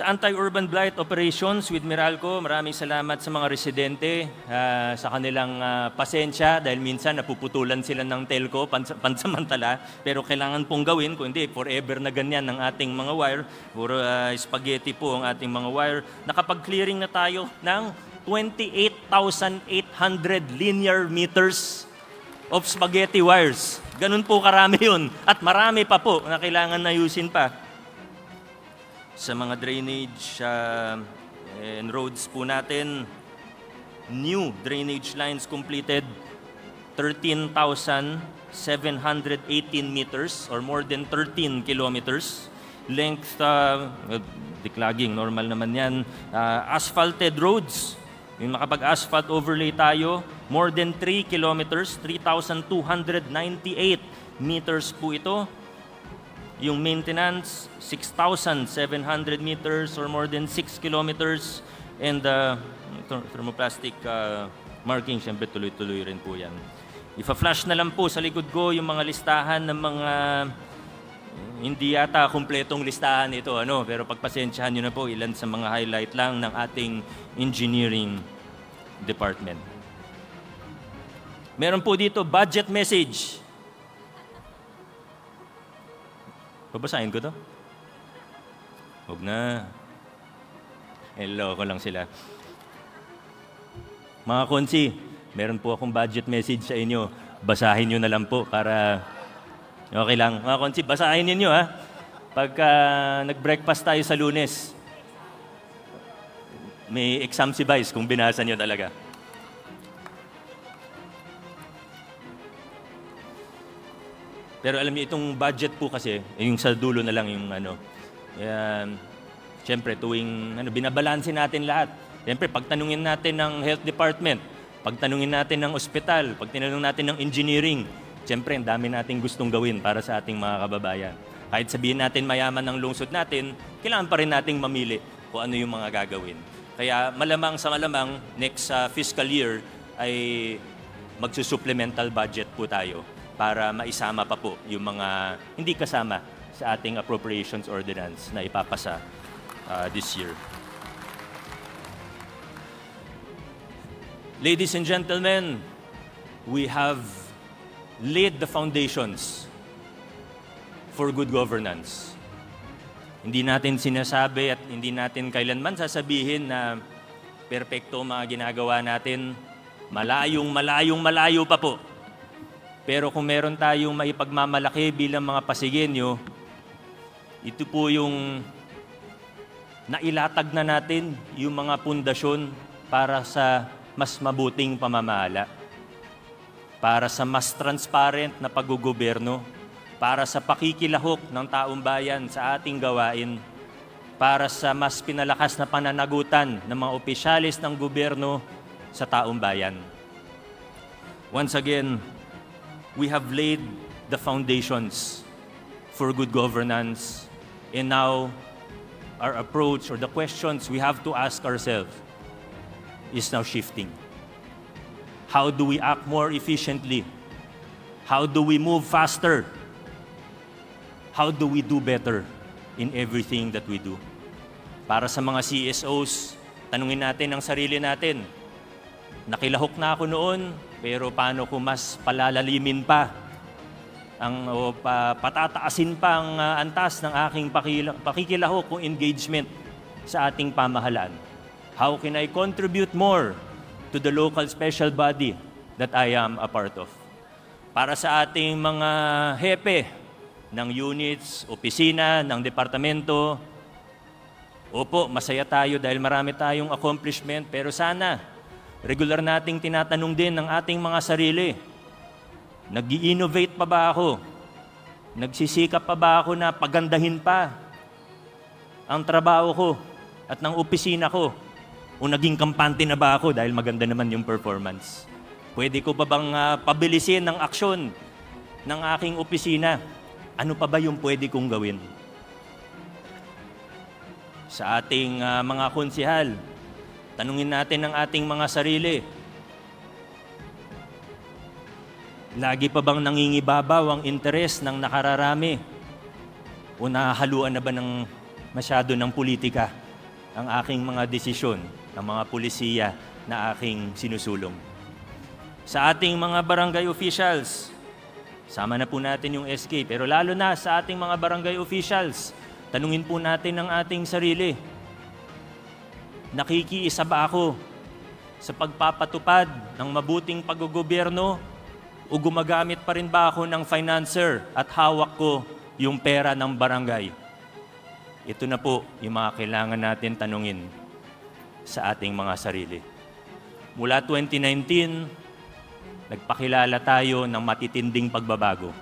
Sa anti-urban blight operations with Meralco, maraming salamat sa mga residente sa kanilang pasensya dahil minsan napuputulan sila ng telco pansamantala, pero kailangan pong gawin, kung hindi forever na ganyan ng ating mga wire. Puro spaghetti po ang ating mga wire. Nakapag-clearing na tayo ng 28,800 linear meters of spaghetti wires. Ganun po karami yun. At marami pa po na kailangan na ayusin pa. Sa mga drainage and roads po natin, new drainage lines completed, 13,718 meters or more than 13 kilometers. Length, declogging, normal naman yan. Asphalted roads, yung makapag-asphalt overlay tayo, more than 3 kilometers, 3,298 meters po ito. Yung maintenance, 6,700 meters or more than 6 kilometers. And thermoplastic marking, syempre tuloy-tuloy rin po yan. Ipa-flash na lang po sa likod ko yung mga listahan ng mga, hindi yata kumpletong listahan ito, pero pagpasensyahan nyo na po, ilan sa mga highlight lang ng ating engineering department. Meron po dito budget message. Babasahin ko to? Huwag na. Hello ko lang sila. Mga konsi, meron po akong budget message sa inyo. Basahin nyo na lang po para okay lang. Mga konsi, basahin ninyo ha. Pagka nag-breakfast tayo sa Lunes, may exam si Vice kung binasa nyo talaga. Pero alam niyo, itong budget po kasi, yung sa dulo na lang yung siyempre tuwing binabalansin natin lahat. Siyempre, pagtanungin natin ng health department, pagtanungin natin ng ospital, pagtanungin natin ng engineering, siyempre, ang dami nating gustong gawin para sa ating mga kababayan. Kahit sabihin natin mayaman ng lungsod natin, kailangan pa rin nating mamili kung ano yung mga gagawin. Kaya malamang sa malamang, next fiscal year ay magsusupplemental budget po tayo para maisama pa po yung mga hindi kasama sa ating appropriations ordinance na ipapasa this year. Ladies and gentlemen, we have laid the foundations for good governance. Hindi natin sinasabi at hindi natin kailanman sasabihin na perpekto mga ginagawa natin, malayo pa po. Pero kung meron tayong maipagmamalaki bilang mga Pasigueño, ito po yung nailatag na natin yung mga pundasyon para sa mas mabuting pamamahala, para sa mas transparent na paggugoberno, para sa pakikilahok ng taong bayan sa ating gawain, para sa mas pinalakas na pananagutan ng mga opisyalis ng gobyerno sa taong bayan. Once again, we have laid the foundations for good governance, and now our approach or the questions we have to ask ourselves is now shifting. How do we act more efficiently? How do we move faster? How do we do better in everything that we do? Para sa mga CSOs, tanungin natin ang sarili natin. Nakilahok na ako noon, pero paano ko mas palalalimin pa patataasin pa ang antas ng aking pakikilahok o engagement sa ating pamahalaan? How can I contribute more to the local special body that I am a part of? Para sa ating mga hepe ng units, opisina, ng departamento, opo, masaya tayo dahil marami tayong accomplishment, pero sana regular nating tinatanong din ng ating mga sarili, nag-i-innovate pa ba ako? Nagsisikap pa ba ako na pagandahin pa ang trabaho ko at ng opisina ko? O naging kampante na ba ako dahil maganda naman yung performance? Pwede ko pa bang pabilisin ng aksyon ng aking opisina? Ano pa ba yung pwede kong gawin? Sa ating mga konsehal, tanungin natin ang ating mga sarili. Lagi pa bang nangingibabaw ang interes ng nakararami? O nahahaluan na ba ng masyado ng politika ang aking mga desisyon, ng mga pulisiya na aking sinusulong. Sa ating mga barangay officials, sama na po natin yung SK, pero lalo na sa ating mga barangay officials, tanungin po natin ang ating sarili. Nakikiisa ba ako sa pagpapatupad ng mabuting paggogobyerno o gumagamit pa rin ba ako ng financer at hawak ko yung pera ng barangay? Ito na po yung mga kailangan natin tanungin sa ating mga sarili. Mula 2019, nagpakilala tayo ng matitinding pagbabago.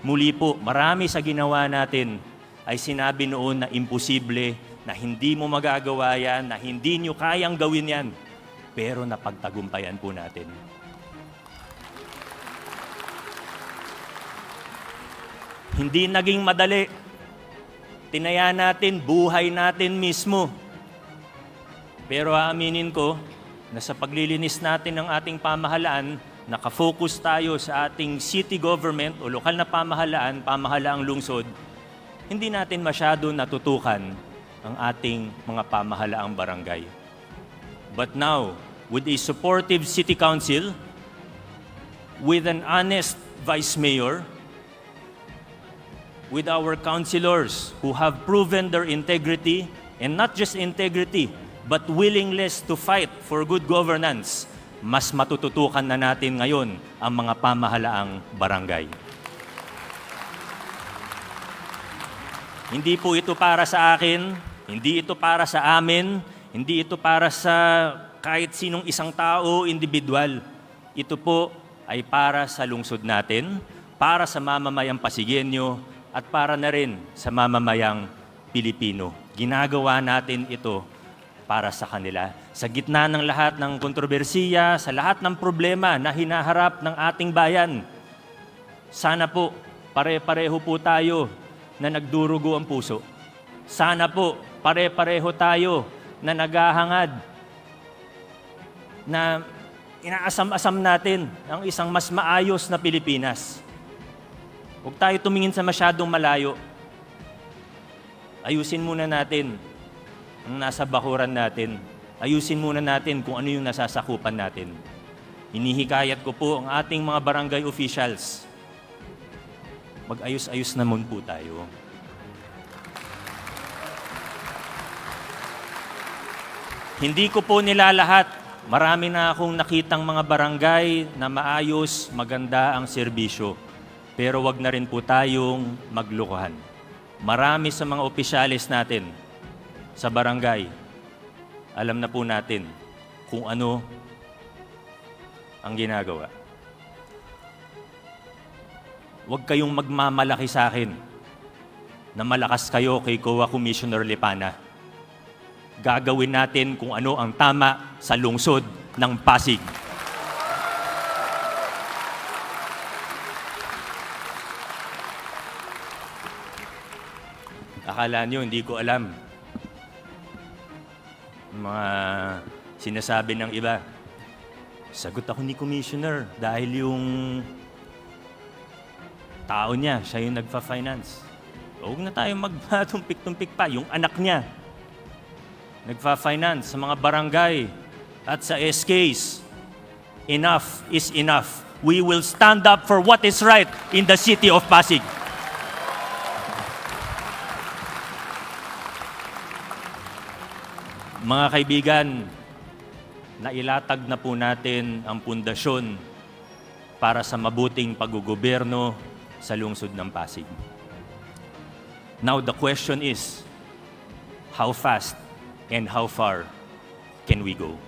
Muli po, marami sa ginawa natin ay sinabi noon na imposible, na hindi mo magagawa yan, na hindi nyo kayang gawin yan. Pero napagtagumpayan po natin. Hindi naging madali. Tinaya natin, buhay natin mismo. Pero aaminin ko na sa paglilinis natin ng ating pamahalaan, nakafocus tayo sa ating city government o lokal na pamahalaan, pamahalaang lungsod, hindi natin masyado natutukan ang ating mga pamahalaang barangay. But now, with a supportive city council, with an honest vice mayor, with our councilors who have proven their integrity, and not just integrity, but willingness to fight for good governance, mas matututukan na natin ngayon ang mga pamahalaang barangay. Hindi po ito para sa akin, hindi ito para sa amin, hindi ito para sa kahit sinong isang tao, individual. Ito po ay para sa lungsod natin, para sa mamamayang Pasigueño, at para na rin sa mamamayang Pilipino. Ginagawa natin ito para sa kanila. Sa gitna ng lahat ng kontrobersiya, sa lahat ng problema na hinaharap ng ating bayan, sana po pare-pareho po tayo na nagdurugo ang puso. Sana po pare-pareho tayo na naghahangad, na inaasam-asam natin ang isang mas maayos na Pilipinas. Huwag tayo tumingin sa masyadong malayo. Ayusin muna natin ang nasa bakuran natin. Ayusin muna natin kung ano yung nasasakupan natin. Hinihikayat ko po ang ating mga barangay officials. Mag-ayos-ayos naman po tayo. Hindi ko po nilalahat. Marami na akong nakitang mga barangay na maayos, maganda ang serbisyo. Pero wag na rin po tayong maglukuhan. Marami sa mga opisyalis natin sa barangay, alam na po natin kung ano ang ginagawa. Huwag kayong magmamalaki sa akin na malakas kayo kay COA Commissioner Lipana. Gagawin natin kung ano ang tama sa lungsod ng Pasig. Akala nyo, hindi ko alam. Mga sinasabi ng iba. Sagot ako ni Commissioner dahil yung tao niya, siya yung nagfa-finance. Huwag na tayong magtumpik-tumpik pa. Yung anak niya, nagfa-finance sa mga barangay at sa SKs. Enough is enough. We will stand up for what is right in the city of Pasig. Mga kaibigan, nailatag na po natin ang pundasyon para sa mabuting paggogobyerno sa lungsod ng Pasig. Now the question is, how fast and how far can we go?